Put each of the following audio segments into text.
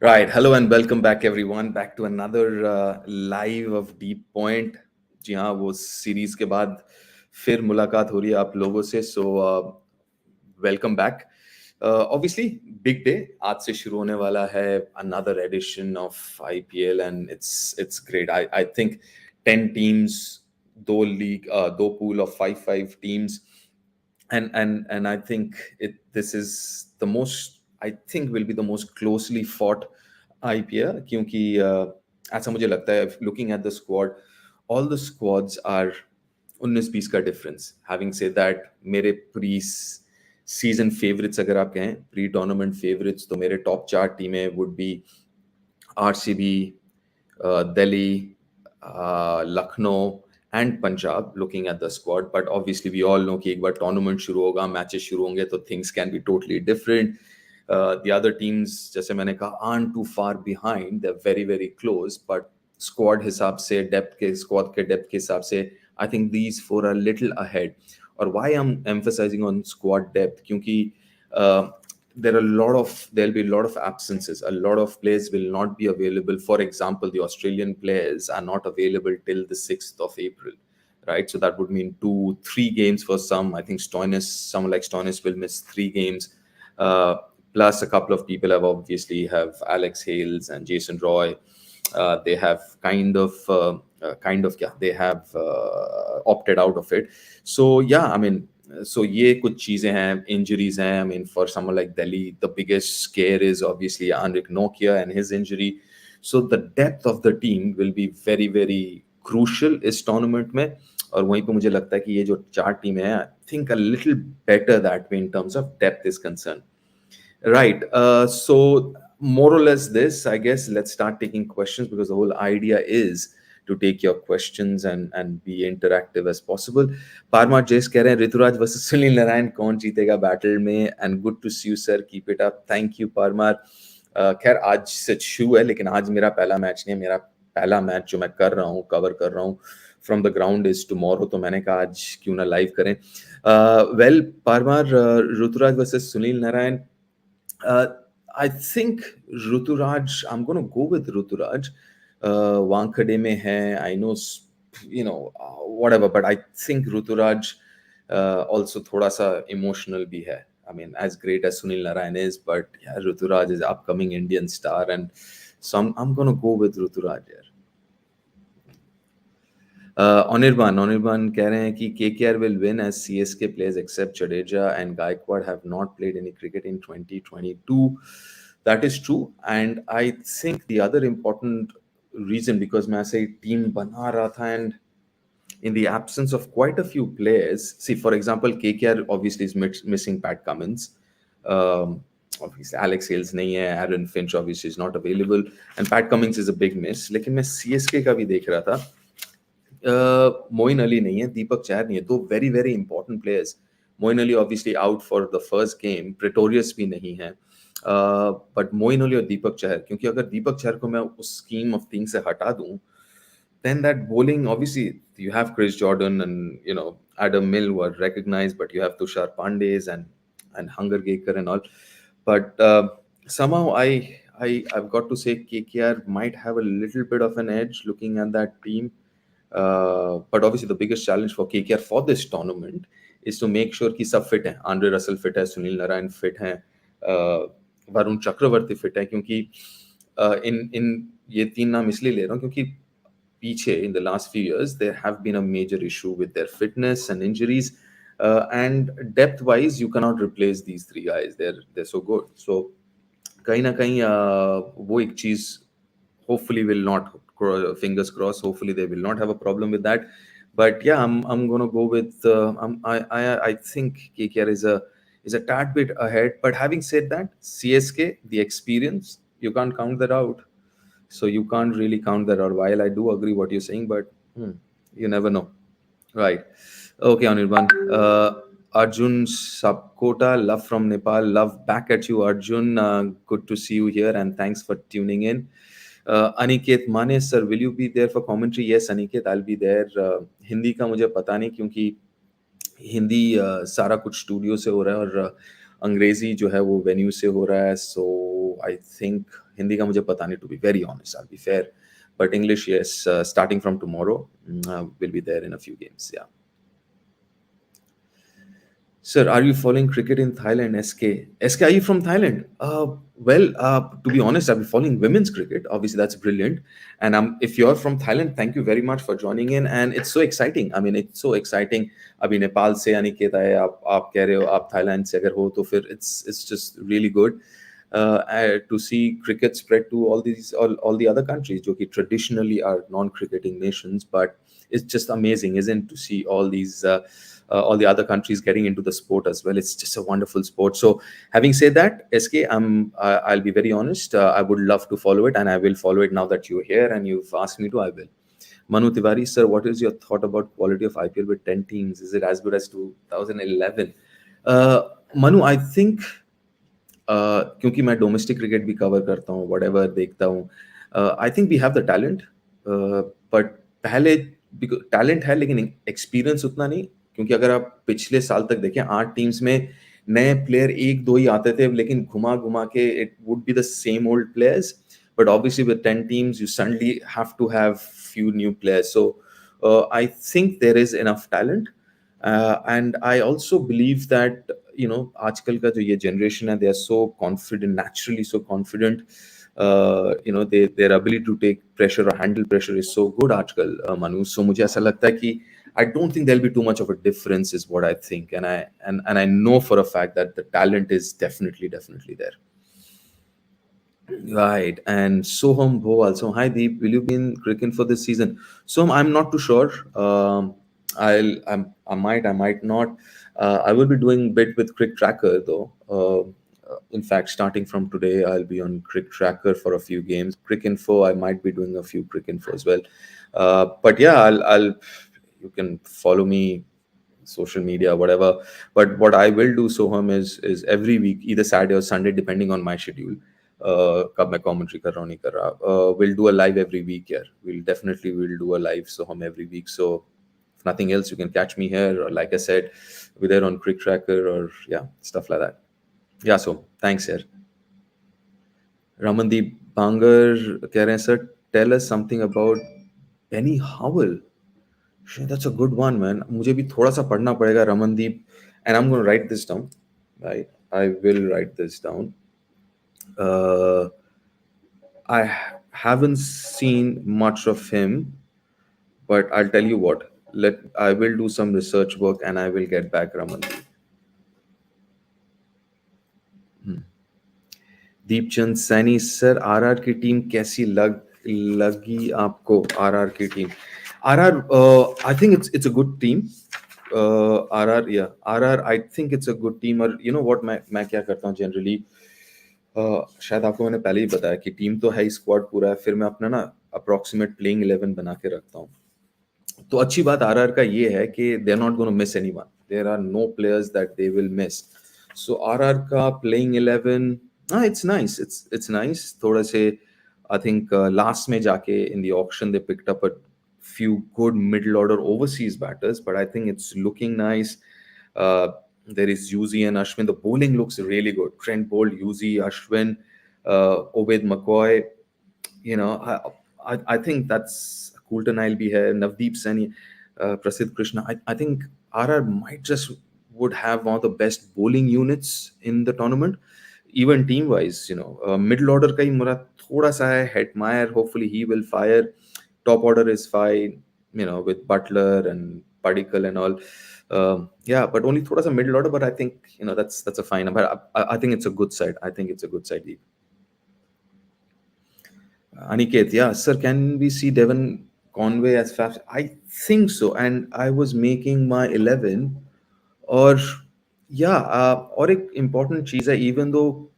Right. Hello and welcome back, everyone. Back to another live of Deep Point. जी हाँ, वो series के बाद फिर मुलाकात हो रही है आप लोगों से. So welcome back. Obviously, big day आज से शुरू होने वाला है. Another edition of IPL and it's great. I think 10 teams, दो pool of five teams. And I think this is the most, I think will be the most closely fought IPL क्योंकि ऐसा मुझे लगता है looking at the squad, all the squads are 19-20 का difference. Having said that, मेरे pre season favourites अगर आप कहें, प्री टूर्नामेंट फेवरेट्स, तो मेरे टॉप 4 टीमें would be RCB, Delhi, Lucknow and Punjab looking at the squad. But obviously we all know कि एक बार tournament शुरू होगा, matches शुरू होंगे, तो things can be totally different. The other teams, जैसे मैंने कहा, aren't too far behind. They're very, very close. But squad हिसाब से, squad के depth के हिसाब से, I think these four are little ahead. और why I'm emphasizing on squad depth? क्योंकि there'll be a lot of absences. A lot of players will not be available. For example, the Australian players are not available till the 6th of April, right? So that would mean 2-3 games for some. I think someone like Stoinis will miss 3 games. Plus a couple of people have Alex Hales and Jason Roy. They have they have opted out of it. So yeah, I mean, so ये कुछ चीजें हैं, injuries हैं. I mean, for someone like Delhi, the biggest scare is obviously Anrik Nokia and his injury. So the depth of the team will be very, very crucial इस tournament में. और वहीं पे मुझे लगता है कि ये जो 4 टीमें हैं, I think a little better that way in terms of depth is concerned. Right. So more or less this, I guess, let's start taking questions because the whole idea is to take your questions and be interactive as possible. Parma Jace कह रहे हैं Rituraj versus Sunil Narayan कौन जीतेगा battle में. And good to see you sir, keep it up. Thank you Parma. खैर आज सच शू है, लेकिन आज मेरा पहला मैच नहीं है. मेरा पहला मैच जो मैं कर रहा हूँ, कवर कर रहा हूँ from the ground is tomorrow, तो मैंने कहा आज क्यों ना लाइव करें. Well Parmar, Ruturaj versus Sunil Narayan. I think Ruturaj, I'm going to go with Ruturaj. Wankhede mein hai, I know, whatever, but I think Ruturaj also thoda sa emotional bhi hai. I mean, as great as Sunil Narayan is, but yeah, Ruturaj is upcoming Indian star, and so I'm going to go with Ruturaj here. Anirban कह रहे हैं कि KKR will win as CSK players except Jadeja and Gaikwad have not played any cricket in 2022. That is true, and I think the other important reason, because मैं ऐसे team बना रहा था, and in the absence of quite a few players, see for example KKR obviously is missing Pat Cummins. Obviously Alex Hales नहीं है, Aaron Finch obviously is not available, and Pat Cummins is a big miss. लेकिन मैं CSK का भी देख रहा था. मोइन अली नहीं है, दीपक चहर नहीं है, दो very very important players. Moeen Ali obviously out for the first game, Pretorius भी नहीं है, बट मोइन अली और दीपक चहर, क्योंकि अगर दीपक चहर को मैं उस स्कीम ऑफ थिंग्स से हटा दूं, then that bowling, obviously you have Chris Jordan and Adam Mill who are recognized, but you have Tushar Pandays and Hunger Gaker and all. But somehow I've got to say KKR might have a little bit of an edge looking at that team. But obviously the biggest challenge for KKR for this tournament is to make sure कि सब fit हैं. Andre Russell fit है, Sunil Narayan fit हैं, Varun Chakravarthy fit है, क्योंकि इन ये 3 नाम इसलिए ले रहा हूँ क्योंकि पीछे in the last few years there have been a major issue with their fitness and injuries, and depth wise you cannot replace these 3 guys. They're so good. So कहीं ना कहीं वो एक चीज hopefully will not, fingers crossed, hopefully they will not have a problem with that. But yeah, I'm going to go with I think KKR is a tad bit ahead. But having said that, CSK, the experience, you can't count that out. So you can't really count that out. While I do agree what you're saying, but you never know. Right. Okay, Anirban. Arjun Sapkota, love from Nepal. Love back at you, Arjun. Good to see you here, and thanks for tuning in. Aniket Mane, sir, will you be there for commentary? Yes, Aniket, I'll be there. Hindi का मुझे पता नहीं, क्योंकि हिंदी सारा कुछ studio से हो रहा है और अंग्रेजी जो है वो वेन्यू से हो रहा है. So I think Hindi का मुझे पता नहीं, to be very honest, I'll be fair. But English, yes, starting from tomorrow, will be there in a few games. Yeah. Sir, are you following cricket in Thailand? SK. SK, are you from Thailand? To be honest, I've been following women's cricket. Obviously, that's brilliant. And if you're from Thailand, thank you very much for joining in. And it's so exciting. I mean, it's so exciting. अभी नेपाल से अनिकेत आए, आप कह रहे हो आप Thailand से अगर हो तो फिर it's just really good to see cricket spread to all the other countries जो कि traditionally are non-cricketing nations, but it's just amazing, isn't it, to see all the other countries getting into the sport as well. It's just a wonderful sport. So, having said that, SK, I'll be very honest. I would love to follow it, and I will follow it now that you're here and you've asked me to. I will. Manu Tiwari, sir, what is your thought about quality of IPL with 10 teams? Is it as good as 2011? Manu, I think क्योंकि मैं domestic cricket भी cover करता हूँ, whatever देखता हूँ, I think we have the talent, but पहले talent है लेकिन एक्सपीरियंस उतना नहीं, क्योंकि अगर आप पिछले साल तक देखें 8 टीम्स में नए प्लेयर एक दो ही आते थे, लेकिन घुमा घुमा के it would be the same old players, but obviously with 10 teams you suddenly have to have few new players. So I think there is enough talent, and I also believe that आजकल का जो ये generation है, they are so confident, naturally so confident. Their ability to take pressure or handle pressure is so good आजकल, Manu. So मुझे ऐसा लगता है कि I don't think there'll be too much of a difference, is what I think, and I know for a fact that the talent is definitely there. Right, and Soham Bho also. Hi Deep, will you be in cricket for this season? Soham, I'm not too sure. I might not. I will be doing bit with Crick Tracker though. In fact, starting from today, I'll be on Crick Tracker for a few games. Crick Info, I might be doing a few Crick Info as well. But yeah, I'll. You can follow me social media, whatever. But what I will do, Soham, is every week, either Saturday or Sunday, depending on my schedule. कब मैं commentary कर रहा हूँ नहीं कर रहा. We'll do a live every week here. We'll do a live Soham every week. So if nothing else, you can catch me here. Or like I said, we're there on Crick Tracker or yeah, stuff like that. Yeah, so thanks here. Ramandeep Bangar कह रहे हैं sir, tell us something about Benny Howell. Shit, that's a good one, man. मुझे भी थोड़ा सा पढ़ना पड़ेगा, Ramandeep, and I'm going to write this down. Right, I will write this down. I haven't seen much of him, but I'll tell you what. I will do some research work and I will get back, Ramandeep. Deepchand Saini sir, RR की team कैसी लगी आपको? RR की team, RR I think it's a good team. RR I think it's a good team. और you know what, मैं क्या करता हूँ जनरली, शायद आपको मैंने पहले ही बताया कि टीम तो है ही, स्क्वाड पूरा है, फिर मैं अपना ना अप्रोक्सीमेट प्लेइंग 11 बना के रखता हूँ. तो अच्छी बात आरआर का ये है कि they are not gonna miss anyone. There are no players that they will miss. So RR का playing 11, it's nice. It's nice. थोड़ा से आई थिंक लास्ट में जाके in the auction they picked up a few good middle order overseas batters, but I think it's looking nice. There is Yuzi and Ashwin. The bowling looks really good. Trent Bolt, Yuzi, Ashwin, Obed McCoy. I think that's Coulton. I'll be here. Navdeep Saini, Prasidh Krishna. I think RR might just would have one of the best bowling units in the tournament, even team wise. Middle order ka hi mera thoda sa hai. Hetmeyer, hopefully he will fire. Top order is fine, with Butler and Padikkal and all. Yeah, but only thoda sa middle order. But I think that's a fine. But I think it's a good side. I think it's a good side. Aniket, yeah, sir, can we see Devon Conway as fast? I think so. And I was making my 11, or yeah, और एक important चीज है, even though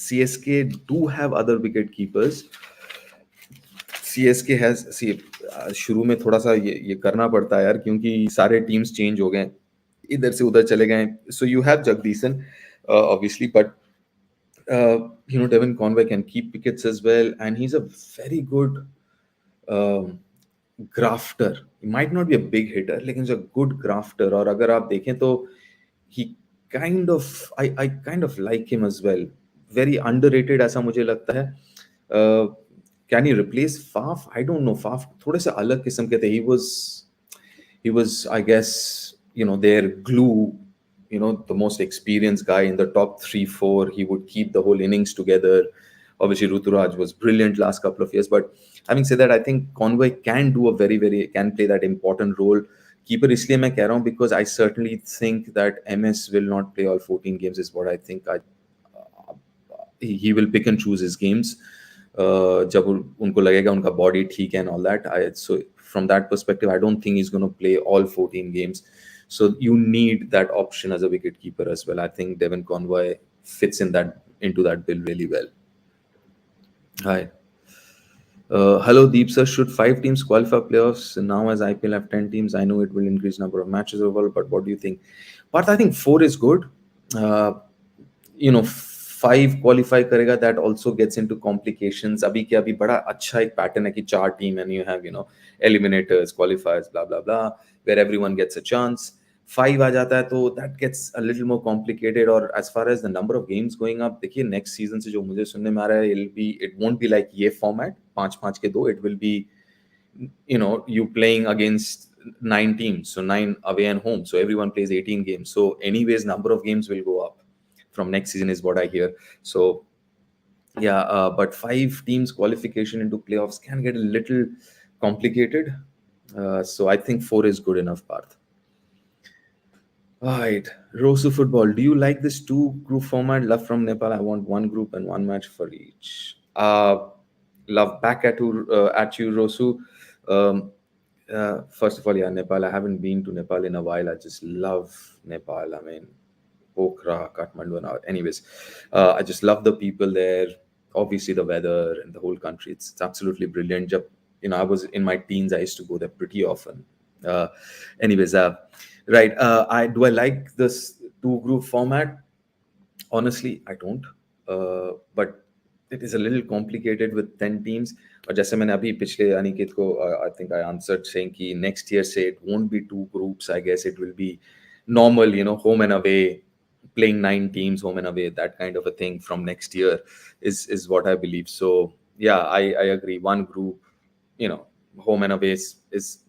CSK do have other wicket keepers. CSK has, शुरू में थोड़ा सा ये करना पड़ता है यार, क्योंकि सारे टीम्स चेंज हो गए, इधर से उधर चले गए. So you have Jagadeesan obviously, but Devon Conway can keep wickets as well, and he's a very good grafter. He might not be a big hitter, लेकिन he's a good grafter. और अगर आप देखें तो he kind of I kind of like him as well. very underrated ऐसा मुझे लगता है. Can he replace Faf? I don't know. Faf थोड़े से अलग किस्म के थे. He was, I guess, their glue, the most experienced guy in the top three, four. He would keep the whole innings together. Obviously, Ruturaj was brilliant last couple of years. But having said that, I think Conway can do a can play that important role. Keeper इसलिए मैं कह रहा हूँ because I certainly think that MS will not play all 14 games is what I think. He will pick and choose his games. जब उनको लगेगा उनका body ठीक है and all that. So from that perspective, I don't think he's going to play all 14 games. So you need that option as a wicket keeper as well. I think Devon Conway fits into that bill really well. Hi. Hello, Deep sir. Should five teams qualify playoffs now as IPL have 10 teams? I know it will increase number of matches overall, but what do you think? But I think four is good. Uh, five qualify करेगा that also gets into complications. अभी क्या अभी बड़ा अच्छा एक pattern है कि चार team and you have eliminators qualifiers blah blah blah where everyone gets a chance. Five आ जाता है तो that gets a little more complicated. और as far as the number of games going up, देखिए next season से जो मुझे सुनने में आ रहा है, इट वोंट बी लाइक ये फॉर्मेट 5-5 के दो. It will be you playing against nine teams, so nine away and home, so everyone plays 18 games, so anyways number of games will go up from next season is what I hear. So yeah, but five teams qualification into playoffs can get a little complicated. So I think four is good enough, Parth. All right, Rosu football. Do you like this two group format? Love from Nepal. I want one group and one match for each. Love back at you, Rosu. Um, First of all, yeah, Nepal. I haven't been to Nepal in a while. I just love Nepal. I mean, Pokhara, Kathmandu, and all. Anyways, I just love the people there. Obviously, the weather and the whole country. It's absolutely brilliant. I was in my teens. I used to go there pretty often. Uh, anyways, right. I like this two group format. Honestly, I don't. But it is a little complicated with 10 teams. और जैसे मैंने अभी पिछले अनिकेत को I think I answered saying कि next year say it won't be two groups. I guess it will be normal, home and away, playing nine teams, home and away, that kind of a thing from next year is what I believe. So yeah, I agree. One group, home and away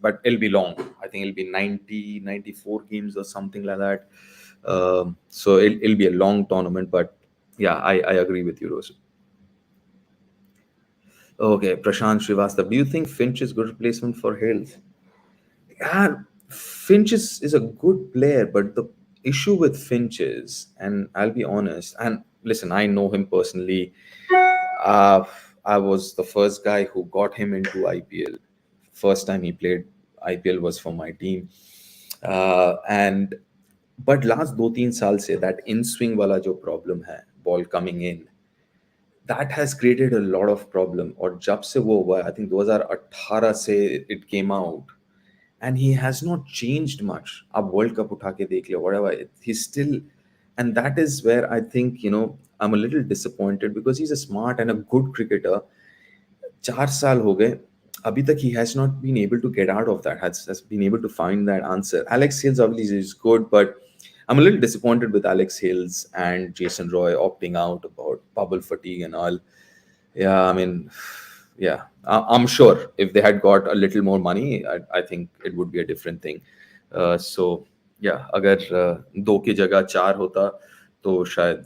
but it'll be long. I think it'll be 94 games or something like that. So it'll be a long tournament, but yeah, I agree with you, Rose. Okay, Prashant Srivastava. Do you think Finch is good replacement for Hales? Yeah, Finch is a good player, but the issue with Finch is, and I'll be honest, and listen, I know him personally. Uh, I was the first guy who got him into IPL. First time he played IPL was for my team. And but last 2-3 साल से that in swing वाला जो problem है, ball coming in, that has created a lot of problem. और जब से वो हुआ, I think 2018 से it came out, and he has not changed much. अब World Cup उठा के देख ले, whatever, he's still, and that is where I think I'm a little disappointed because he's a smart and a good cricketer. 4 साल हो गए, अभी तक he has not been able to get out of that, has been able to find that answer. Alex Hales obviously is good, but I'm a little disappointed with Alex Hales and Jason Roy opting out about bubble fatigue and all. Yeah, I mean, yeah, I'm sure if they had got a little more money, I think it would be a different thing. So yeah, अगर दो की जगह चार होता तो शायद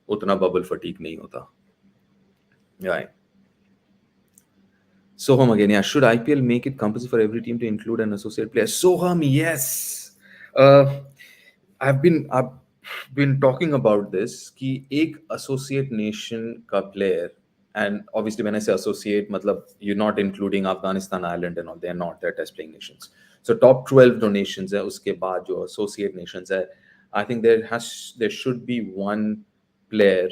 उतना bubble fatigue नहीं होता. Right. Soham again, yeah. Should IPL make it compulsory for every team to include an associate player? Soham, yes. Uh, I've been talking about this कि एक associate nation का player, and obviously when I say associate, मतलब you're not including Afghanistan, Ireland and all. They're not. They're test playing nations. So top 12 donations है, उसके बाद जो associate nations है, I think there should be one player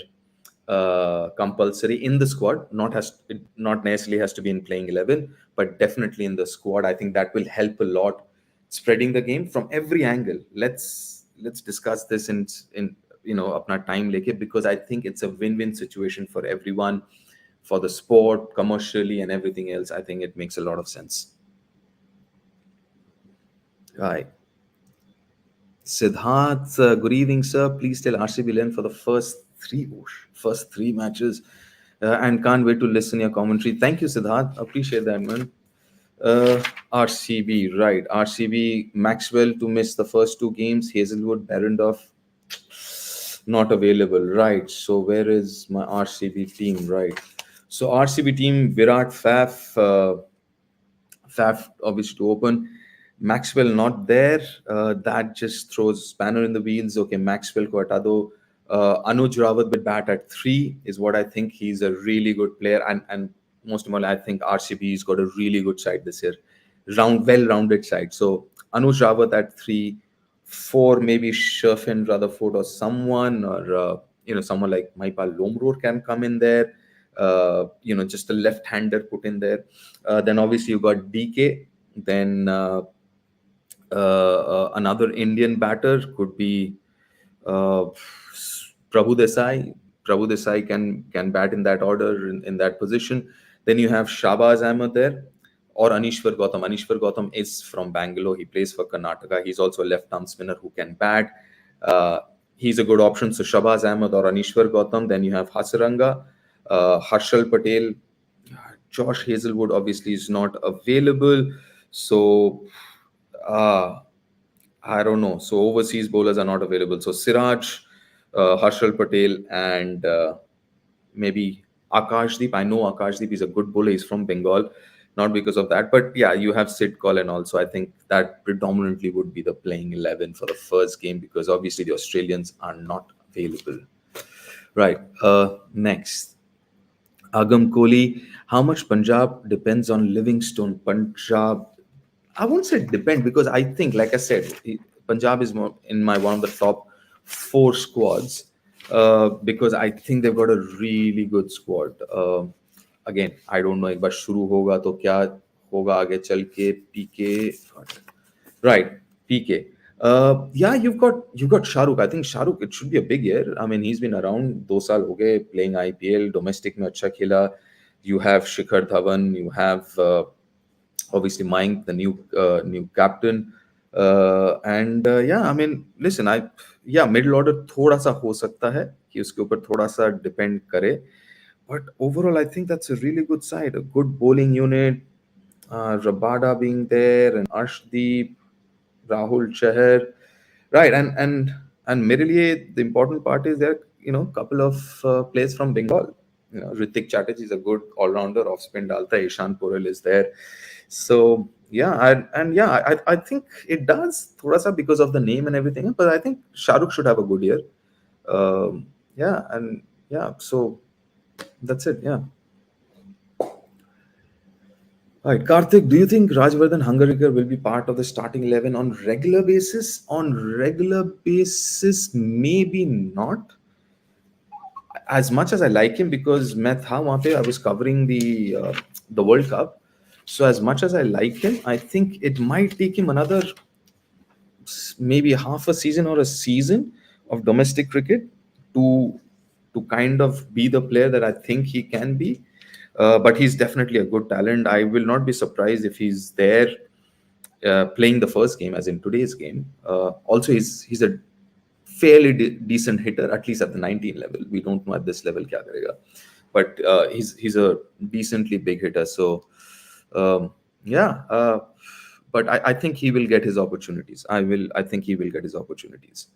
compulsory in the squad. Not necessarily has to be in playing 11, but definitely in the squad. I think that will help a lot, spreading the game from every angle. Let's discuss this in अपना time लेके, because I think it's a win-win situation for everyone, for the sport, commercially and everything else. I think it makes a lot of sense. Right. Siddharth, good evening, sir. Please tell RCB 11 for the first three, first three matches, and can't wait to listen your commentary. Thank you, Siddharth. Appreciate that, man. RCB, right? RCB, Maxwell to miss the first two games. Hazelwood, Berendorf not available, right? So where is my RCB team, right? So RCB team, Virat, Faf obviously to open. Maxwell not there. That just throws spanner in the wheels. Okay, Maxwell ko hata do. Anuj Rawat with bat at three is what I think. He's a really good player, and most of all, I think RCB's got a really good side this year, well-rounded side. So Anuj Rawat at three, four maybe Sherfin Rutherford or someone, or someone like Maipal Lomror can come in there. Just a left-hander put in there. Then obviously you got DK. Then another Indian batter could be uh, Prabhu Desai. Prabhu Desai can bat in that order, in that position. Then you have Shabaz Ahmed there, or Anishwar Gautam. Anishwar Gautam is from Bangalore. He plays for Karnataka. He's also a left-arm spinner who can bat. Uh, he's a good option. So Shabaz Ahmed or Anishwar Gautam. Then you have Hasaranga, Harshal Patel. Josh Hazelwood obviously is not available. So uh, I don't know. So overseas bowlers are not available. So Siraj, Harshal Patel, and maybe Akashdeep. I know Akashdeep is a good bowler. He's from Bengal. Not because of that, but yeah, you have Sid Colin also. I think that predominantly would be the playing 11 for the first game, because obviously the Australians are not available. Right. Next. Agam Kohli, how much Punjab depends on Livingstone? Punjab, I won't say depend, because I think, like I said, Punjab is more in my one of the top four squads, because I think they've got a really good squad. Again, I don't know. एक बार शुरू होगा तो क्या होगा आगे चल के PK, right? PK. Yeah, you've got Shahrukh. I think Shahrukh, it should be a big year. I mean, he's been around 2 साल हो गए playing IPL, domestic में अच्छा खेला. You have Shikhar Dhawan, you have obviously Mike, the new captain, and yeah, I mean, listen, middle order थोड़ा सा हो सकता है कि उसके ऊपर थोड़ा सा depend करे, but overall I think that's a really good side, a good bowling unit. Rabada being there, and Arshdeep, Rahul Chahar, right, and middle ye, the important part is there, couple of players from Bengal. Ritik Chatterjee is a good all-rounder, off spin dalta hai. Ishan Porel is there. So yeah, and yeah, I think it does thoda sa because of the name and everything, but I think Shahrukh should have a good year. Yeah, and yeah, so that's it. Yeah. All right, Karthik, do you think Rajvardhan Hungarikar will be part of the starting 11 on regular basis? On regular basis, maybe not. As much as I like him, because मैं था वहाँ पे, I was covering the World Cup. So as much as I like him, I think it might take him another maybe half a season or a season of domestic cricket to kind of be the player that I think he can be. But he's definitely a good talent. I will not be surprised if he's there playing the first game, as in today's game. Also, he's a fairly decent hitter, at least at the 19 level. We don't know at this level kya karega, but he's a decently big hitter. So yeah, but I think he will get his opportunities. I think he will get his opportunities.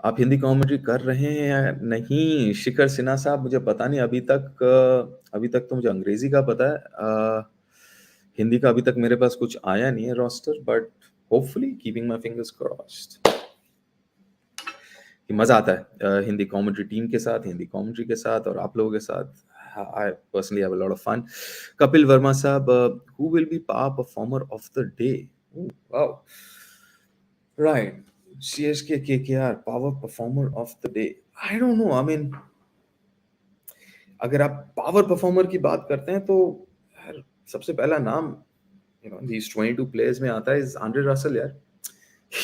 आप Hindi commentary कर रहे हैं या नहीं, शिखर सिन्हा साहब? मुझे पता नहीं, अभी तक तो मुझे अंग्रेजी का पता है, हिंदी का अभी तक मेरे पास कुछ आया नहीं है roster, but hopefully keeping my fingers crossed कि मजा आता है हिंदी कमेंट्री टीम के साथ, हिंदी कमेंट्री के साथ और आप लोगों के साथ. I personally have a lot of fun. Kapil Verma sahab, who will be power performer of the day? Ooh, wow. Right. CSK KKR power performer of the day. I don't know. I mean, अगर आप power performer की बात करते हैं तो यार सबसे पहला नाम these 22 players में आता है is Andre Russell यार.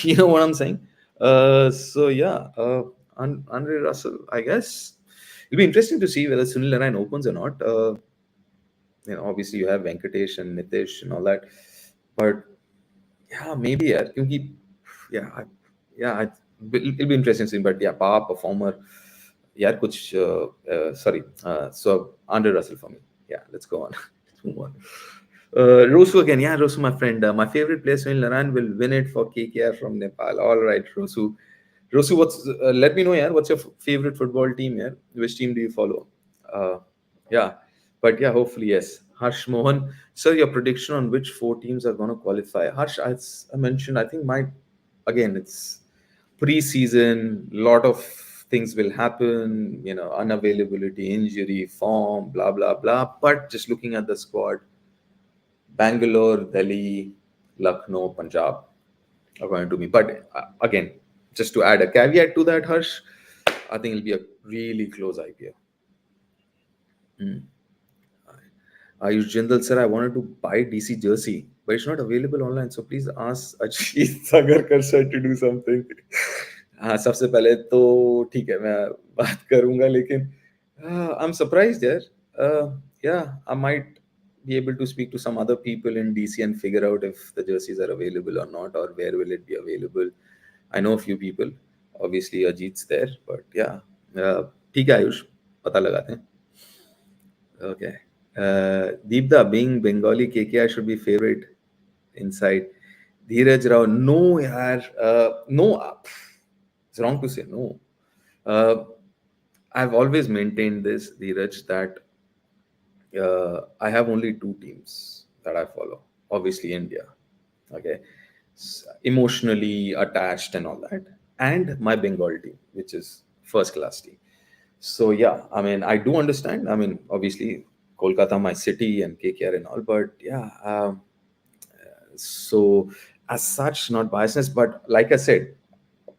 You know what I'm saying? So yeah, Andre Russell, I guess it'll be interesting to see whether Sunil Narine opens or not. Obviously you have Venkatesh and Nitish and all that, but yeah, maybe यार, क्योंकि yeah, it'll be interesting seeing. But yeah, power performer. Yeah, kuch, sorry. So Andre Russell for me. Yeah, let's go on. Let's move on. Rosu again. Yeah, Rosu, my friend. My favorite player, Sunil Naran, will win it for KKR from Nepal. All right, Rosu. Rosu, let me know, yeah, what's your favorite football team, yeah? Which team do you follow? Uh, yeah, but yeah, hopefully, yes. Harsh Mohan, sir, your prediction on which four teams are going to qualify? Harsh, as I mentioned, I think again, it's pre-season, lot of things will happen, unavailability, injury, form, blah, blah, blah. But just looking at the squad, Bangalore, Delhi, Lucknow, Punjab, according to me. But again, just to add a caveat to that, Harsh, I think it'll be a really close IPL. Ayush Jindal, sir, I wanted to buy DC jersey, but it's not available online. So please ask Ajit Sagarkar sir to do something. हाँ, सबसे पहले तो ठीक है मैं बात करूंगा लेकिन I'm surprised यार. Yeah, I might be able to speak to some other people in DC and figure out if the jerseys are available or not, or where will it be available. I know a few people. Obviously, Ajit's there, but yeah. ठीक है आयुष, पता लगाते हैं. Okay. Deepda, being Bengali, KKR should be favorite inside. Dheeraj Rao, no, yaar. No, it's wrong to say no. Uh, I've always maintained this, Dheeraj, that I have only two teams that I follow. Obviously, India. Okay. Emotionally attached and all that. And my Bengal team, which is first class team. So yeah, I mean, I do understand. I mean, obviously, Kolkata, my city, and KKR and all, but yeah. So as such, not biasness, but like I said,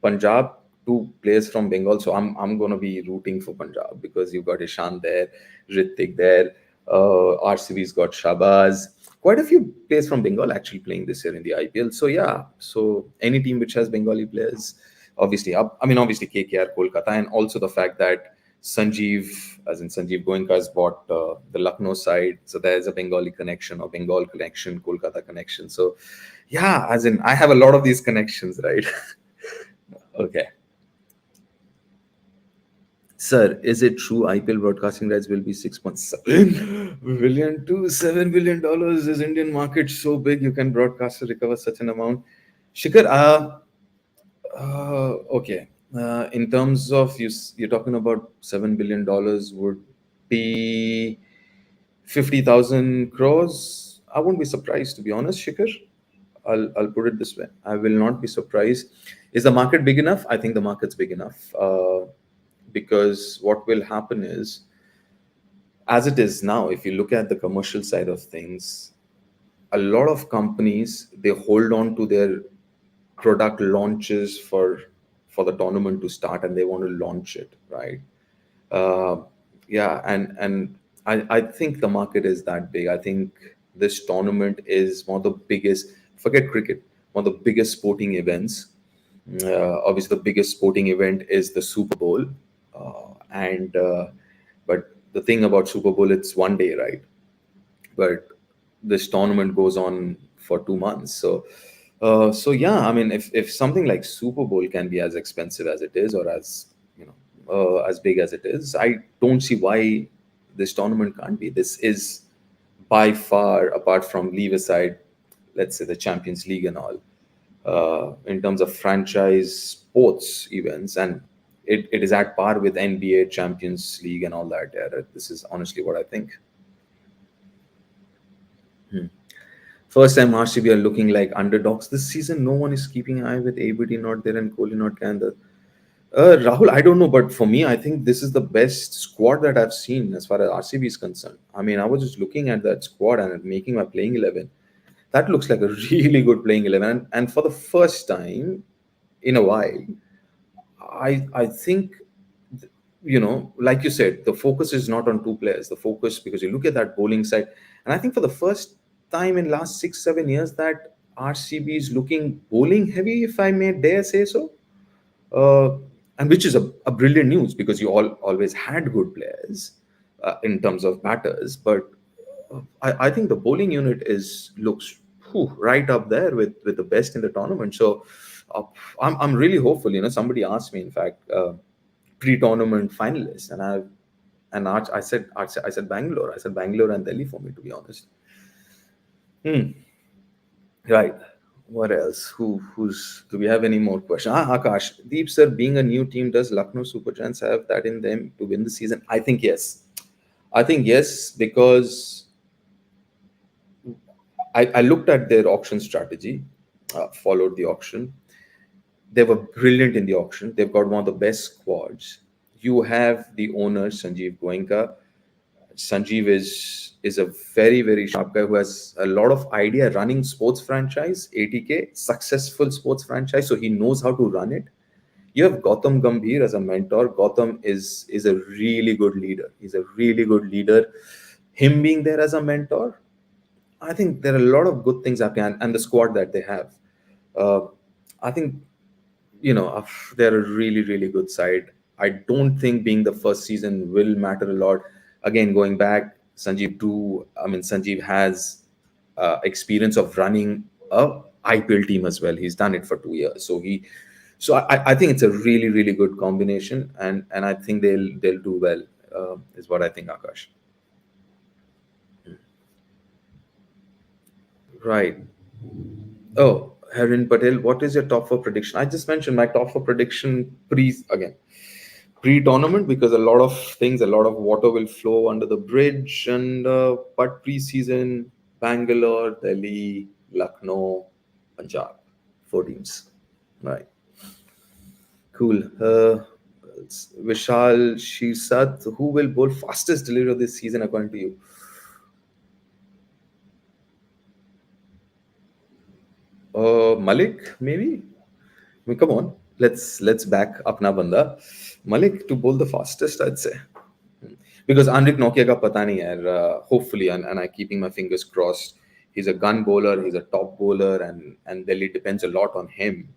Punjab, two players from Bengal. So I'm gonna be rooting for Punjab because you've got Ishan there, Ritik there, RCB's got Shabazz. Quite a few players from Bengal actually playing this year in the IPL. So yeah, so any team which has Bengali players, obviously up. I mean, obviously KKR, Kolkata, and also the fact that Sanjeev, as in Sanjeev Goenka, has bought the Lucknow side, so there's a Bengali connection or Bengal connection, Kolkata connection. So yeah, as in I have a lot of these connections, right? Okay. Sir, is it true IPL broadcasting rights will be 6.7 billion to $7 billion? Is Indian market so big you can broadcast to recover such an amount? Shikhar, okay. In terms of you're talking about $7 billion would be 50,000 crores. I won't be surprised, to be honest, Shikhar. I'll put it this way. I will not be surprised. Is the market big enough? I think the market's big enough. Because what will happen is, as it is now, if you look at the commercial side of things, a lot of companies they hold on to their product launches for the tournament to start and they want to launch it, right? uh, yeah, and I think the market is that big. I think this tournament is one of the biggest, forget cricket, one of the biggest sporting events. Obviously the biggest sporting event is the Super Bowl, and but the thing about Super Bowl, it's one day, right? But this tournament goes on for 2 months. So yeah, I mean, if something like Super Bowl can be as expensive as it is, or as as big as it is, I don't see why this tournament can't be. This is by far, apart from leave aside, let's say the Champions League and all, in terms of franchise sports events, and it is at par with NBA, Champions League, and all that. Yeah, this is honestly what I think. First time RCB are looking like underdogs this season. No one is keeping an eye with ABD not there and Kohli not there. Rahul, I don't know, but for me, I think this is the best squad that I've seen as far as RCB is concerned. I mean, I was just looking at that squad and making my playing 11. That looks like a really good playing 11. And for the first time in a while, I think, like you said, the focus is not on two players. The focus, because you look at that bowling side, and I think for the first time in last 6 7 years that RCB is looking bowling heavy, if I may dare say so. uh, and which is a brilliant news because you all always had good players in terms of batters, but I think the bowling unit is looks right up there with the best in the tournament. So I'm really hopeful. Somebody asked me, in fact, pre-tournament finalists, and I said Bangalore. I said Bangalore and Delhi for me, to be honest. Hmm. Right. What else? Who's? Do we have any more questions? Akash, Deep sir, being a new team, does Lucknow Super Giants have that in them to win the season? I think yes. I think yes, because I looked at their auction strategy, followed the auction. They were brilliant in the auction. They've got one of the best squads. You have the owner, Sanjeev Goenka. Sanjeev is a very sharp guy who has a lot of idea running sports franchise, ATK, successful sports franchise, so he knows how to run it. You have Gautam Gambhir as a mentor. Gautam is a really good leader. He's a really good leader. Him being there as a mentor, I think there are a lot of good things happening, and the squad that they have. Uh, I think they're a really good side. I don't think being the first season will matter a lot. Again, going back, Sanjeev has experience of running a IPL team as well. He's done it for 2 years, so I think it's a really good combination, and I think they'll do well. Is what I think, Akash. Right. Oh, Harin Patel, what is your top four prediction? I just mentioned my top four prediction pre-tournament, because a lot of water will flow under the bridge, and but pre-season, Bangalore, Delhi, Lucknow, Punjab, four teams. Right. Cool. Vishal Shirsat, who will bowl fastest delivery this season according to you? Malik, maybe. I mean, come on, let's back apna banda. Malik to bowl the fastest, I'd say, because Anrik Nokia ka pata nahi hai. Hopefully, and I'm keeping my fingers crossed. He's a gun bowler. He's a top bowler, and Delhi depends a lot on him.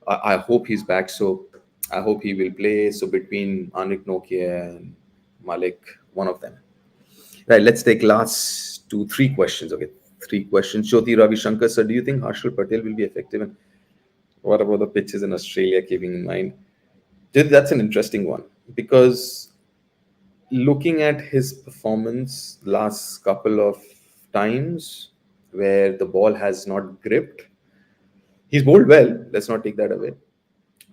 I hope he's back. So I hope he will play. So between Anrik Nokia and Malik, one of them. Right. Let's take last two, three questions. Okay, three questions. Jyoti Ravi Shankar sir, do you think Harshal Patel will be effective? And what about the pitches in Australia? Keeping in mind, that's an interesting one, because looking at his performance last couple of times where the ball has not gripped, he's bowled well. Let's not take that away.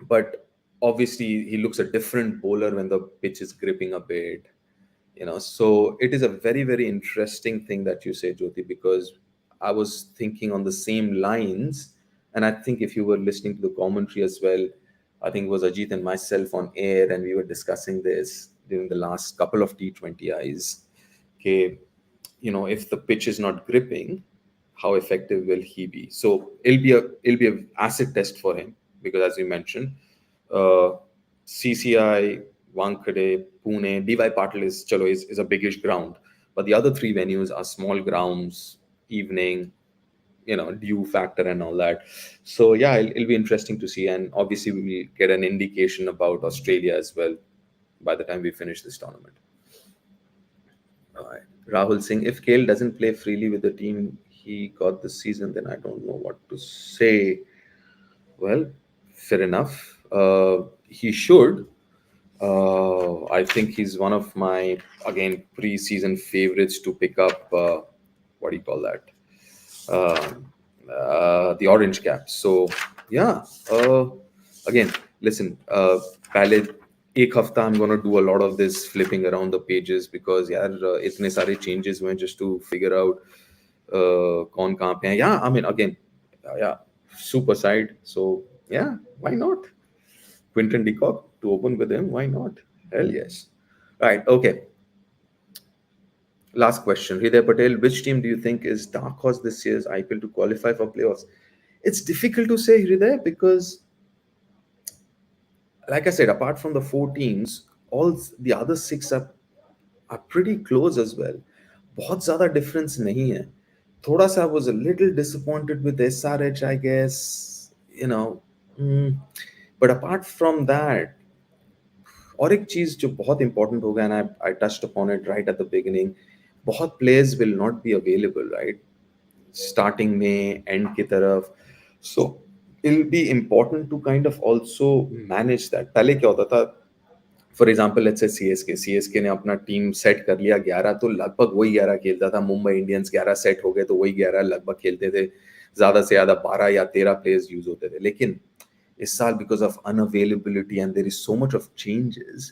But obviously, he looks a different bowler when the pitch is gripping a bit. So it is a very interesting thing that you say, Jyoti, because I was thinking on the same lines, and I think if you were listening to the commentary as well, I think it was Ajit and myself on air, and we were discussing this during the last couple of T20Is. Okay, if the pitch is not gripping, how effective will he be? So it'll be a acid test for him, because as you mentioned, uh, CCI, Wankhede, Pune, DY Patil is a biggish ground, but the other three venues are small grounds, evening, due factor and all that. So yeah, it'll be interesting to see, and obviously we will get an indication about Australia as well by the time we finish this tournament. All right. Rahul Singh, if Kale doesn't play freely with the team he got this season, then I don't know what to say. Well, fair enough. He should. I think he's one of my, again, pre-season favorites to pick up. What do you call that? The orange cap. So yeah. Again, listen. पहले एक हफ्ता I'm gonna do a lot of this flipping around the pages, because यार इतने सारे changes हुए just to figure out कौन कहाँ पे है. Yeah, I mean, again, yeah, super side. So yeah, why not? Quinton de Kock to open with him. Why not? Hell yes. Right. Okay. Last question. Hriday Patel, which team do you think is dark horse this year's IPL to qualify for playoffs? It's difficult to say, Hriday, because, like I said, apart from the four teams, all the other six are pretty close as well. बहुत ज़्यादा difference नहीं है. थोड़ा सा I was a little disappointed with SRH, I guess. Mm. But apart from that, और एक चीज जो बहुत इंपॉर्टेंट होगा, and I touched upon it right at the beginning, बहुत players will not be available, right, starting में, and की तरफ. सो it'll be important to kind of also manage that. पहले क्या होता था, for example let's say C S के ने अपना टीम सेट कर लिया 11, तो लगभग वही 11 खेलता था। मुंबई इंडियंस 11 सेट हो गए तो वही 11 लगभग खेलते थे। ज्यादा से ज्यादा 12 या 13 प्लेयर्स यूज होते थे। लेकिन इस साल because of unavailability and there is so much of changes,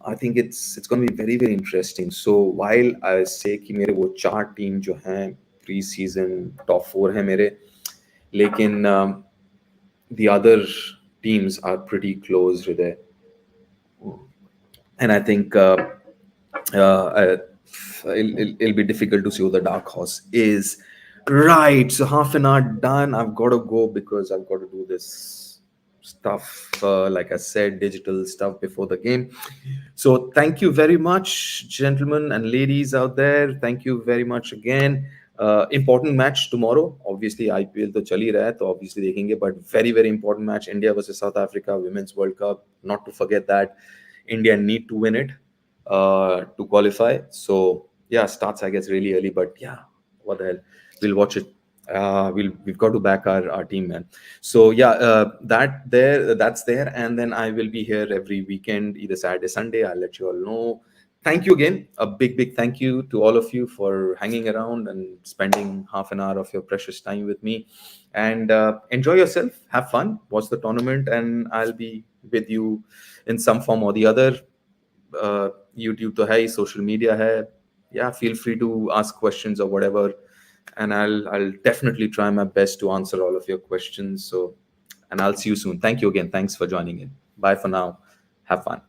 I think it's gonna be very very interesting. So while I say कि मेरे वो 4 टीम जो हैं प्री सीजन टॉप 4 हैं मेरे, लेकिन the other teams are pretty close with it. And I think it'll be difficult to see who the dark horse is. Right, so half an hour done. I've got to go because I've got to do this stuff, like I said, digital stuff before the game. So thank you very much, gentlemen and ladies out there. Thank you very much again. Important match tomorrow. Obviously, IPL तो चल ही रहा है, तो obviously देखेंगे. But very very important match, India versus South Africa, Women's World Cup. Not to forget that. India need to win it to qualify. So yeah, starts I guess really early, but yeah, what the hell, we'll watch it. We've got to back our team, man. So yeah, that's there, and then I will be here every weekend, either Saturday, Sunday. I'll let you all know. Thank you again. A big thank you to all of you for hanging around and spending half an hour of your precious time with me. And enjoy yourself, have fun, watch the tournament, and I'll be with you in some form or the other. YouTube to hai, social media hai. Yeah, feel free to ask questions or whatever, and I'll definitely try my best to answer all of your questions. So, and I'll see you soon. Thank you again. Thanks for joining in. Bye for now. Have fun.